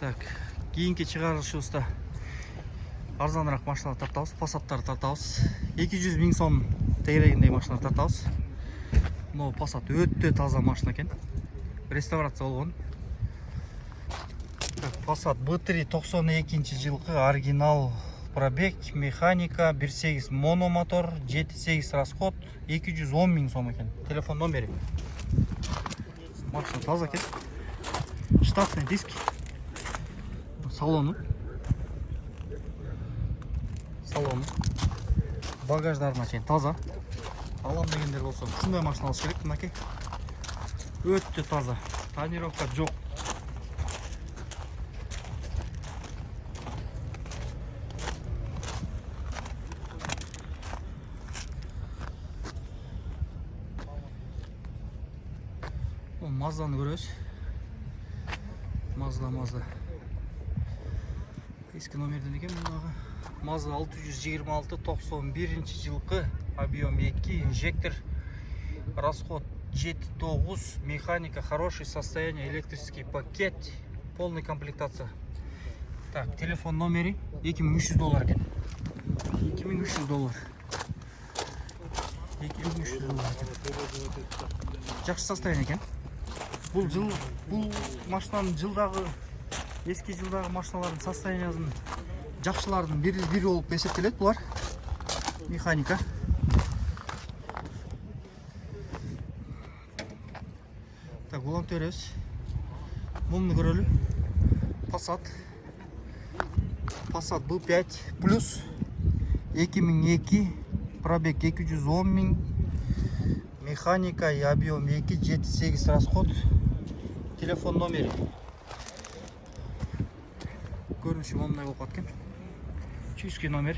Так, кейинки чыгарышыбызда арзаныраак машина тартабыз, Passаттарды тартабыз. 200 000 сом тегерегиндей машина тартабыз. Но Passat өтө таза машина экен. Реставрация болгон. Passat B3 92 жылкы оригинал пробег, механика, 1.8 мономотор, 7.8 расход, 210 000 сом экен. Телефон номери. Машина таза экен. Штатный диск. Салону. Багаждарына чейин таза. Алам дегендер болсо, ушундай машина алыш керек, мынакей. Өтө таза. Тонировка жок. Мазданы көрөбүз. Mazda. Eski номерден екен мұндағы. Mazda 626 91 жылқы, объем 2, инжектор, расход 7.9, механика, хорошее состояние, электрический пакет, полная комплектация. Так, телефон номери $2300 екен. $2300. Жақсы состояние екен. Бұл машинаның жылдағы, eski жылдағы машиналардың состояниясын жақшылардың бири болып есептеледі бұлар. Механика. Так, бұлан төрес. Мұны көрелі. Passat B5 плюс 2002, пробег 210 000, механика и объем 2, 7.8 расход. Телефон номери. Көрініші мұндай болып аткен. Чүйіске номер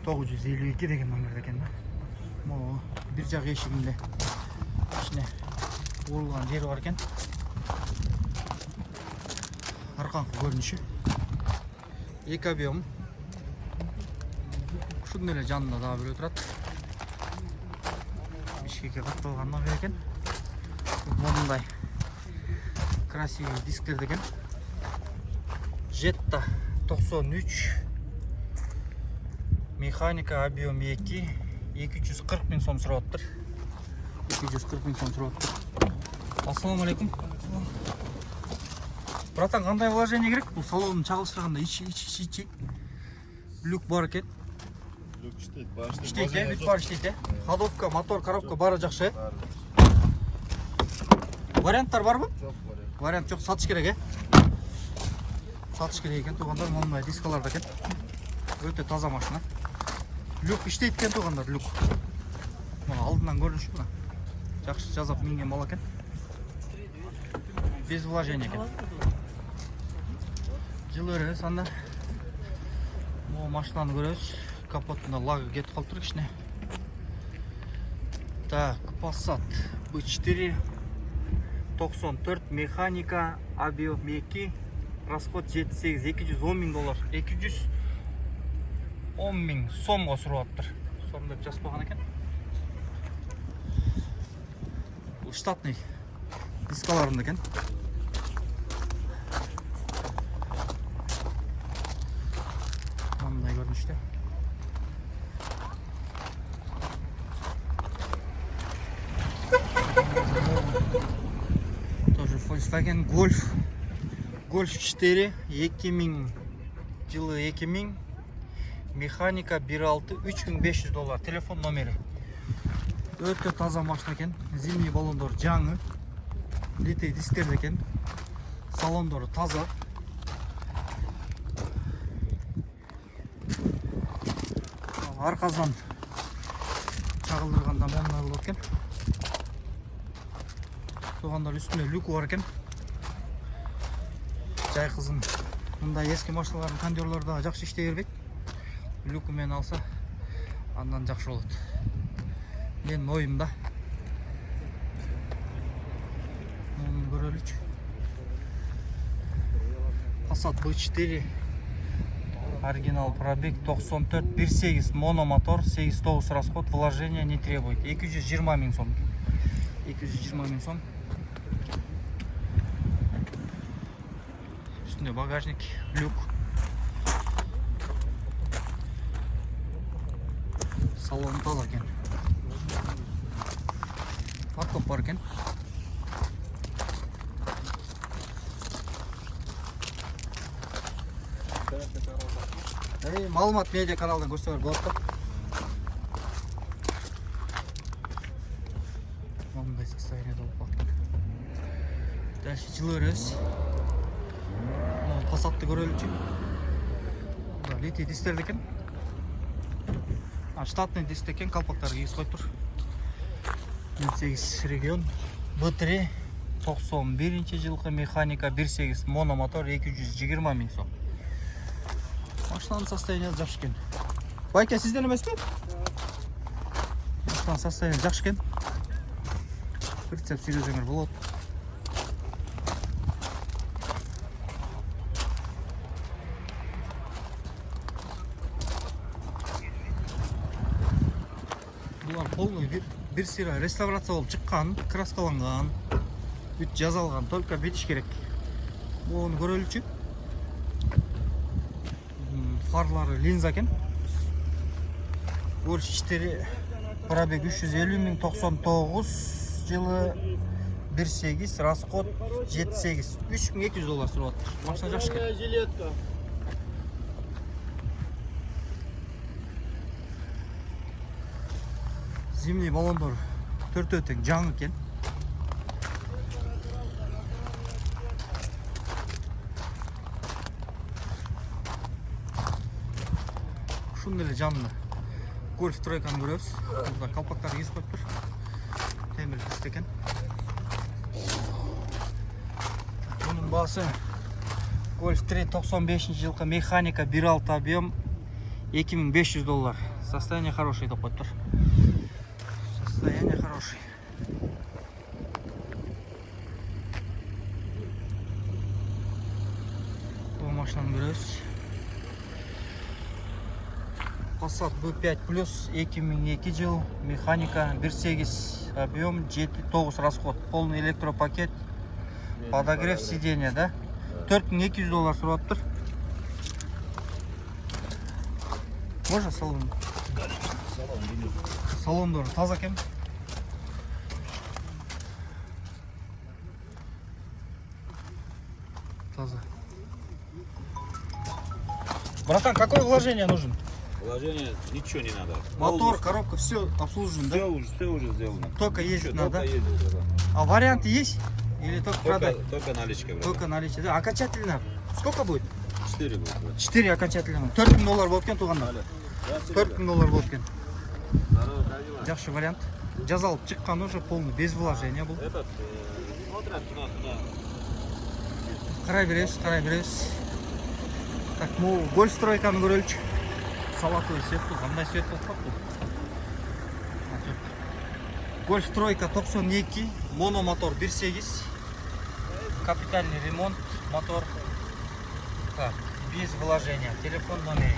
952 деген номер екен. Bir жақ ешігінде ішіне орылған жері бар екен. Арқаңқы көрініші. 2 объем. Шудың еле жанында дағы бір өтірат. Бішкеке қатталған номер екен. Мұндай красивый дисклер деген. Jetta 93, механика, объем 2, 240 000 сом сұрап тұр. 240 000 сом сұрап тұр. Ассаламу алейкум. Братан, қандай вложение керек? Бұл салонын чағылыстырғанда ичи. Люк бар екен. Люк іштейді, бар іштейді. Люк бар іштейді. Ходовка, мотор, коробка бары жақшы. Варианттар бар ма? Жоқ, вариант жоқ, сатыш керек, Сатыш керек екен, туғандар, мұндай дискаларда екен. Өте таза машина. Люк іштейді екен, туғандар, люк. Алдынан көрініші бұна. Жақшы жазап мінген бала екен. Без вложения екен. Жыл өрі, санда. Машинаны көрөбүз. Капотында лагы кетіп қалып тұр кішіне. Так, Passat B4 94, механика, объем 2, расход 7.8, $210 000, $210 000 сомға сұрап тұр. Сом деп жазып қойған екен. Бұл штатный дискаларында екен. Мындай көрініште. Тоже Volkswagen Golf 4 2000 жылы 2000, механика 1.6 $3500. Телефон номері. Өте таза машина екен. Зимний баллондор жаңы. Литей дискер екен. Салондоры таза. Арқазан чағылдырғанда мұндай болып екен. Соғандар үстіне люк бар екен. Жай қызым. Мұндай ескі машиналардың кондерлерді жақсы іштей бербейді. Люкімен алса, андан жақсы болады. Мен ойымда. Мұны көреліч. Passat B4. Оригинал пробег 94, 1.8 мономотор, 8.9 расход, вложения не требует. 220 000 сом. 220 000 сом. Üstünde bagajnik, люк. Salon таза екен. Фаркоп бар екен. Маалымат медиа каналдан көрсеңер болады. Мындай состояниеде болып қалды. Дальше жылы өрес. Пассатты көрелікші. Литий дистерді екен. Штатный диск екен, қалпақтары киіз қойып тұр. 18 регион. B3 91 жылғы механика 1.8 мономотор 220 000 сом. Машинаның состояниесі жақсы екен. Байке, сізден емес пе? Машинаның состояниесі жақсы екен. Прицеп сүйресеңер болады. Бұлар полный бір сыра реставрация болып шыққан, краскаланған, бүт жазалған, только бетіш керек. Бұл оны көрелікші. Фарлары линза екен. Өріш іштері пробег 350 099 жылы 1.8 расход 7.8 $3200 тұрып отыр. Машина жақсы екен. Зимний баллондар 4 өтең жаңы екен. Шундай жанында Golf тройканы көреміз. Burada қалпақтар киіз қойып тұр. Темір диск екен. Бұның басы Golf 3 95 жылғы механика 1.6 объем $2500. Состояние хорошее деп қойып тұр. Состояние хорошее. Бұл машинаны көреміз. Passat B5 Plus 2002 жыл, механика 1.8 объем 7.9 расход, полный электропакет, подогрев сиденья, да? $4200 тұрып тұр. Можно салон? Салон таза екен. Таза. Братан, какое вложение нужен? Вложение ничего не надо. Мотор, коробка, все обслужено, да? Все уже сделано. Только ездить надо. Только ездить, да. А варианты есть? Или только продать? Только наличка, брат. Только наличие. Да. Окончательно сколько будет? 4 будет, брат. 4 окончательно. $4000 болып екен туғанда. $4000 болып екен. Жақсы вариант. Жазалып шыққан уже полный, без вложения бұл. Этот, смотрят туда. Қарай бересіз. Так, ну, Golf тройканы көрелікші. Салатовый свет бұл. Қандай свет болып қап бұл? Golf тройка 92, мономотор 1.8. Капитальный ремонт, мотор. Так, без вложения. Телефон номер.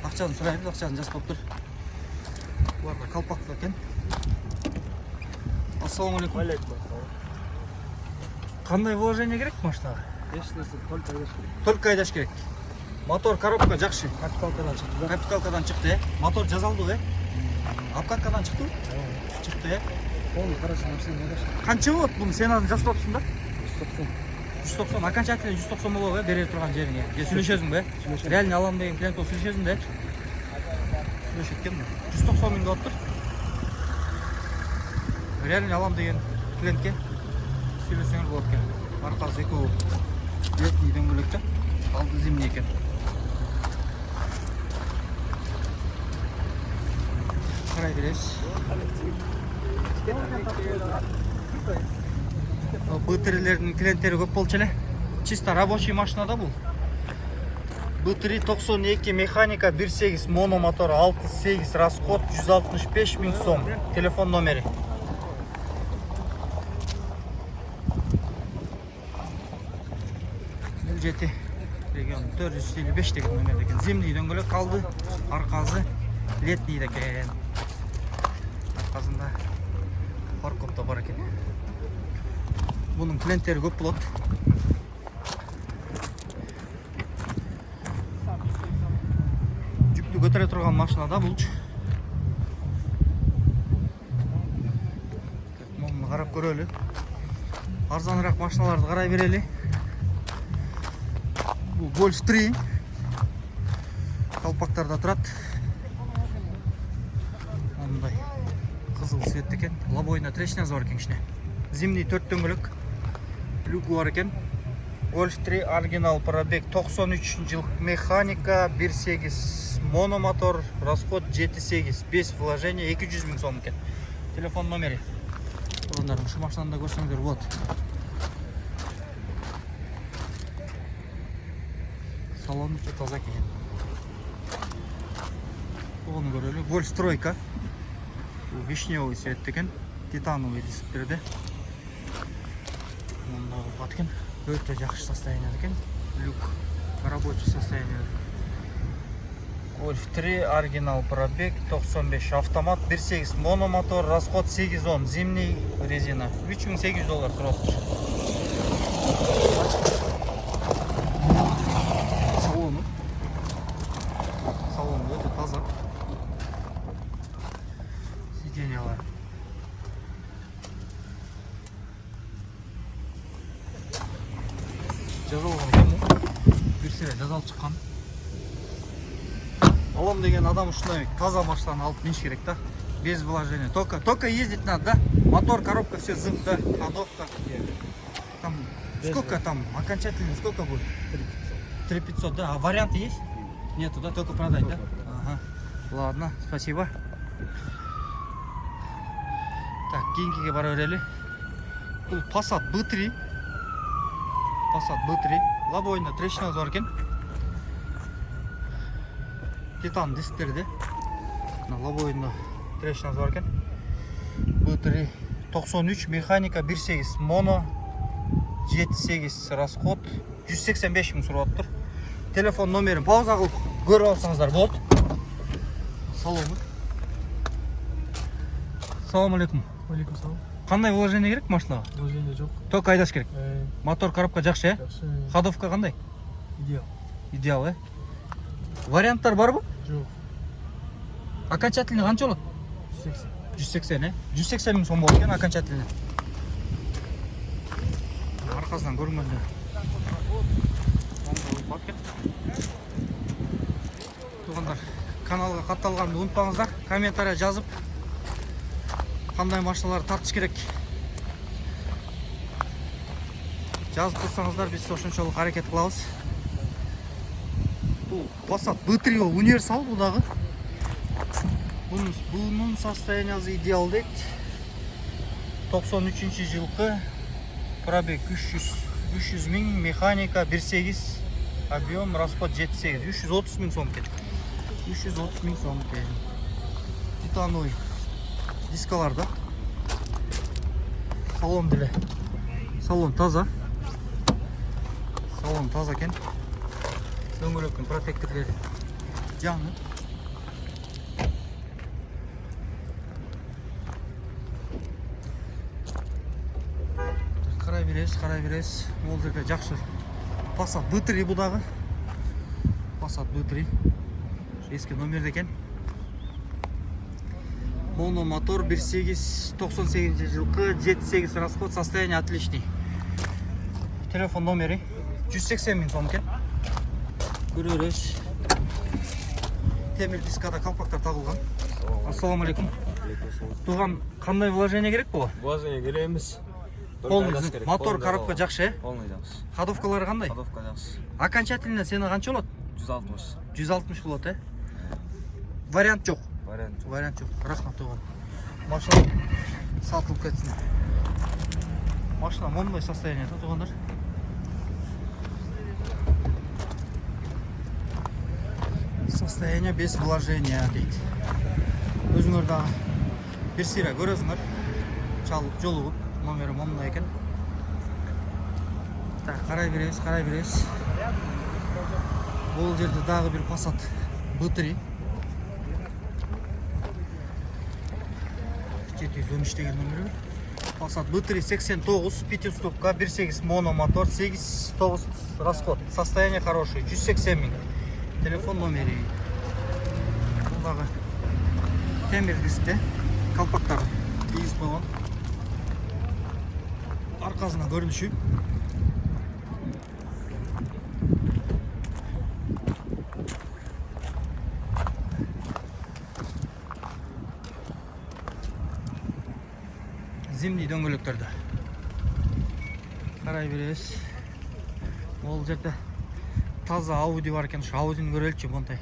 Ақшаны сұрайды, ақшаны жас болып тұр. Бұларда қалпақты екен. Ассалаумалейкум. Қандай вложение керек машинаға? Только айдаш керек. Мотор, коробка жақсы. Капиталкадан шықты, мотор жазалды ғой. Обкаткадан шықты? Шықты, қанша болады бұны? Сен азын жас болыпсың да? 190. Окончательно 190 болады бере тұрған жеріңе. Сөйлешесің бе? Реально алам деген клиент ол сөйлешесің де? Сөйлешеткен бе? 190 000 болып тұр. Реально алам деген клиентке сөйлесеңіз болады екен. Арқасы екі летний дөңгелекті, алды зимний екен. Қарай бересіз. B3'лердің клиенттері көп болчеле. Чисто рабочий машинада бұл. B3 92 механика 1.8 мономотор 6.8 расход 165 000 сом. Телефон номері. Жеті регион 455 деген номер екен. Зимний дөңгелек қалды. Арқасы летний екен. Арқасында фаркоп та бар екен. Бұның клиенттері көп болады. көтөрө турган машина да булчу. Муну карап көрөлү. Арзаныраак машиналарды карай берели. Бул Golf 3. Калпактарда турат. Мындай кызыл цвет экен. Лобойна трешнясы бар экен кичине. Зимний 4 дөңгөлөк. Люку бар экен. Golf 3 оригинал, пробег 93 жыл, механика 1.8, мономотор, расход 7.8, 5 вложения 200 000 сом екен. Телефон номери. Ондардың шу машинаны да көрсеңдер болады. Салон өте таза екен. Оны көрелі. Golf 3. Вишневый цвет екен. Титановый дисктірді. Мұндағы бат екен. Өте жақсы состояние екен. Люк рабочий состояние. Golf 3 оригинал, пробег 95, автомат 1.8, мономотор, расход 810, зимний резина. $3800 тұрады. Салон өте таза. Сиденьялар. Жазалған екен. Берсере жазалып шыққан. Алам деген адам ушундай таза машинаны алып миниш керек да. Без вложения. Только ездить надо, да? Мотор, коробка, все зып, да? Ходовка. Там сколько там? Окончательно сколько будет? 3500, да? А варианты есть? Нету, да? Только продать, да? Ага. Ладно, спасибо. Так, кейингиге бара берели. Бул Passat B3. Passat B3. Лобойна трешнясы бар екен. Титан дисктерде. Лобойна трешнясы бар екен. B3 93, механика 1.8, моно 7.8, расход 185 000 сурап тұр. Телефон номерін пауза қылып көріп алсаңыздар болады. Салоны. Салам алейкум. Алейкум салам. Қандай вложение керек машинаға? Вложение жоқ. Только айдаш керек. Мотор, коробка жақсы, е? Жақсы. Ходовка қандай? Идеал. Идеал, е? Варианттар бар бұл? Жоқ. Окончательный қанша болады? 180. 180, е? 180 000 сом болады екен окончательный. Арқасынан көрінгенде. Туғандар, каналға қатталғанды ұмытпаңыздар. Комментария жазып, қандай машиналар тартыш керек. Жазып тұрсаңыздар, біз ошончолук аракет кылабыз. Бұл Passat B3 универсал бұдағы. Бұның состояниясы идеал дейді. 93 жылқы, пробег 300 000, механика 1.8, объем, расход 7.8, 330 000 сом екен. 330 000 сом екен. Титановый дискаларда. Салон деле. Салон таза. Салон таза екен. Дөңгөлөктүн протекторлери жаңы. Карай бересиз. Ол жерде жакшы. Passat B3 будагы. Passat B3. Эски номерде екен. Моно мотор 1.8, 98 жылкы, 7.8 расход, состояние отличный. Телефон номери 180 000 сом екен. Көрөрөз. Темир дискада калпактар тагылган. Ассаламу алейкум. Туган кандай вложение керек буга? Вложение кереміз. Полный мотор, коробка жакшы, э? Полный жақсы. Ходовкалары кандай? Ходовка жақсы. Окончательно сені қанша болады? 160. 160 болады, э? Вариант жоқ. Вариант. Жоқ. Рахмат туған. Машина сатылып кетсін. Машина мондай состояние туғандар. Состояние без вложения дейді. Өзіңерді бір сира көресіңдер. Чалып жолығып, номері мондай екен. Так, қарай бересіз. Бұл жерде дағы бір Passat B3. 713 деген номері. Passat B3 89, 5 ступка, 1.8 мономотор, 8-9 расход. Состояние хорошее, 180 000. Телефон номери. Мындағы темір дискте қалпақтары кигізіп қойған. Арқасынан көрініші. Зимний дөңгелектерді қарай бересіз. Ол жерде таза Audi бар екен. Шу Audi'ni көрелікші бұндай.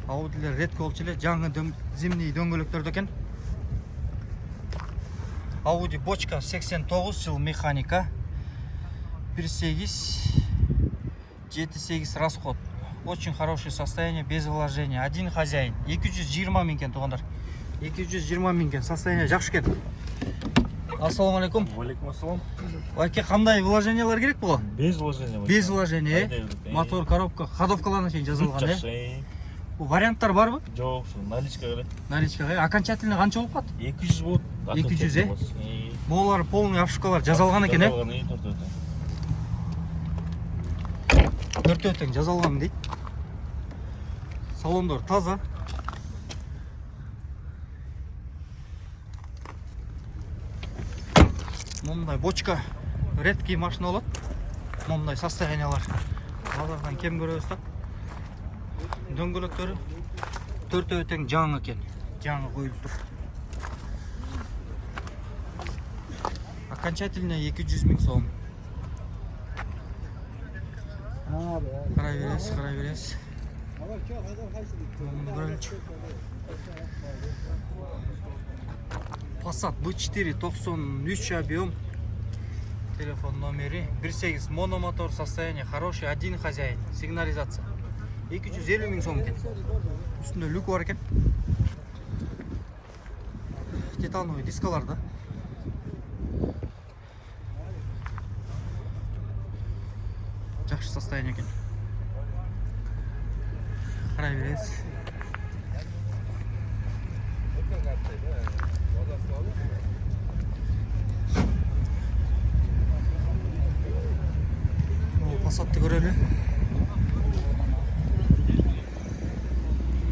Audi'лер редкі олчы еле. Жаңы зимний дөңгелектерді екен. Audi бочка 89 жыл механика. 1.8 7.8 расход. Очень хорошее состояние, без вложения. Один хозяин. 220 мың екен туғандар. 220 мың екен. Состояние жақсы екен. Ассаламу алейкум. Алейкум ассалам. Әке, қандай вложениялар керек бұл? Без вложения. Без вложения. Мотор, коробка, ходовкаларына шейін жазылған, е? Варианттар бар ба? Жоқ, наличка керек. Наличка, окончательно қанша болып қат? 200 болады. 200, е? Болар полный обшивкалар жазалған екен, е? Төртөтен жазалған дейді. Салондар таза. Мұндай бочка редкий машина болады. Мұндай состояниялар базардан кем көресіз. Дөңгелектері төртөтен жаңы екен. Жаңы қойылып тұр. Окончательно 200 мың сом. Қарай бересіз. Passat B4 93 объем. Телефон номери 1.8 мономотор, состояние хороший, один хозяин, сигнализация. 250 мың сом екен. Үстінде люк бар екен. Титановый дискалар да. Жақсы состояние екен. Қарай бересіз. Passat'ты көрелі.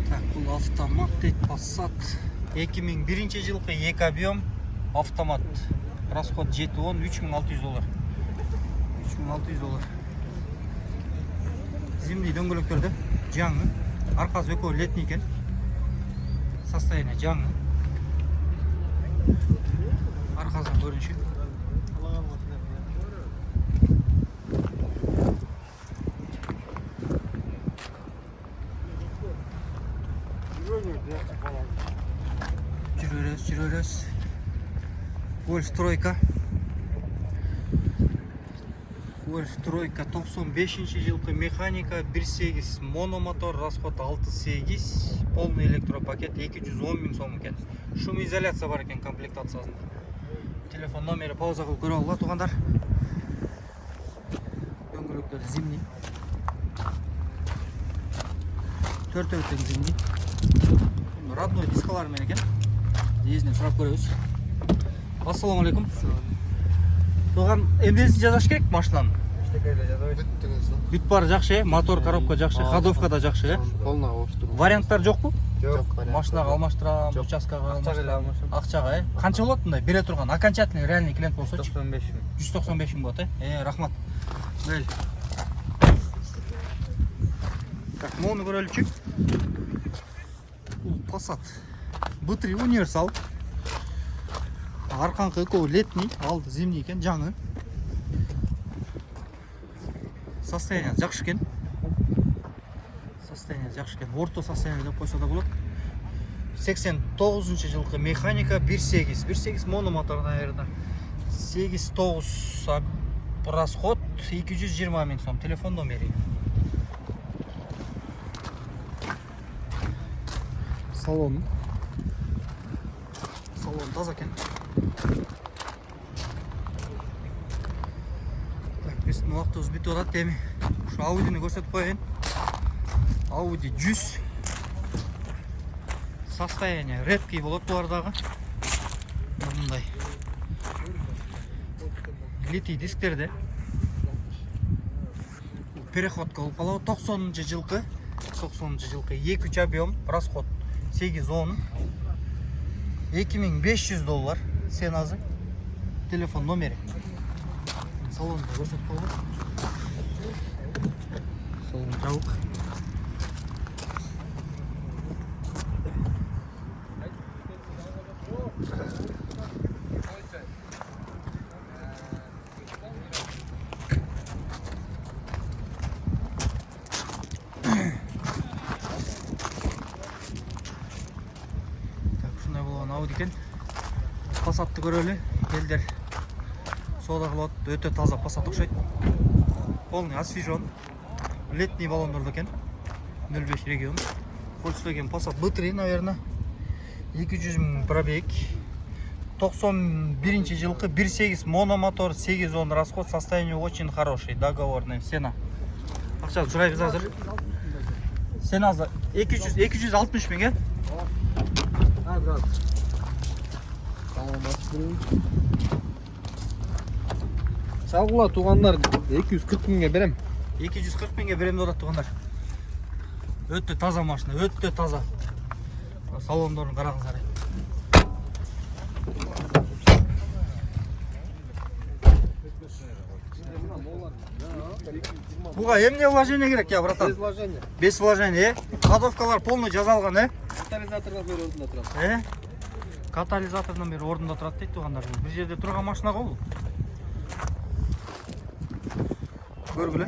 Так, бұл автомат дейді. Passat 2001 жылғы 2 объем автомат. Расход 710, $3600. $3600. Зимний дөңгелектерді жаңы. Арқасы өкөө летний екен. Состояние жаңы. Арқасынан көрініші. Жүререс. Golf тройка. Golf тройка 95 жылғы механика, 1.8 мономотор, расход 6.8, полный электропакет 210 мың сом екен. Шумоизоляция бар екен комплектациясында. Телефон номері пауза қылып көре алуға туғандар. Дөңгелектер зимний. Төртөтен зимний. Родной дискалармен екен. Езінен сұрап көреміз. Ассаламу алейкум. Туған эмнесін жазаш керек машинаның? Бүт бар жақшы, мотор, коробка жақшы, ходовка да жақшы. Варианттар жоқ бұл? Жоқ. Машинаға алмаштырам, участкаға алмаштырам. Ақшаға, Қанша болады мұндай? Бере тұрған окончательный реальный клиент болса? 195 мың болады. Рахмат. Бәл. Так, мұны көрелічік. Passat B3 универсал. Арқанқы өкөө летний, алды зимний екен, жаңы. Состояние жақсы екен. Орто состояние деп қойса да болады. 89 жылғы механика, 1.8. 1.8 мономотор, наверное. 8.9 расход, 220 мың сом. Телефон номері. Салон таза екен. Біздің уақытымыз бітіп жатады деме. Шу Audi'ni көрсетіп қояйын. Audi 100. Состояние редкий болады бұлардағы. Мұндай литий дисктерде. Переходка болып қалау. 90 жылғы 2 объем, расход 810 $2500 сеназы. Телефон номері. Салонда көрсетіп қалған. Салон жабық. Шундай болған Audi екен. Passat'ты көрелі. Елдер сода қылады. Өте таза Passat ұқсайды. Полный освежен. Летний баллондарды екен. 05 регион. Volkswagen Passat B3, наверное. 200 000 пробег. 91 жылқы 1.8 мономотор, 810 расход, состояние очень хороший, договорный. Сена. Ақша сұрайбыз азыр. Сена 260 мыңға. Аз. Сағыла туғандар 240 мыңға берем. 240 мыңға берем деп туғандар. Өтті таза машина, өтті таза. Салондарын қараңыздар. Бұға емне вложение керек я, братан? Без вложения. Без вложения, Кодовкалар полный жазалған, Катализатордан бері орнында тұрады. Катализатордан бері орнында тұрады дейді туғандар. Бір жерде тұрған машина ғой бұл. Көргілі.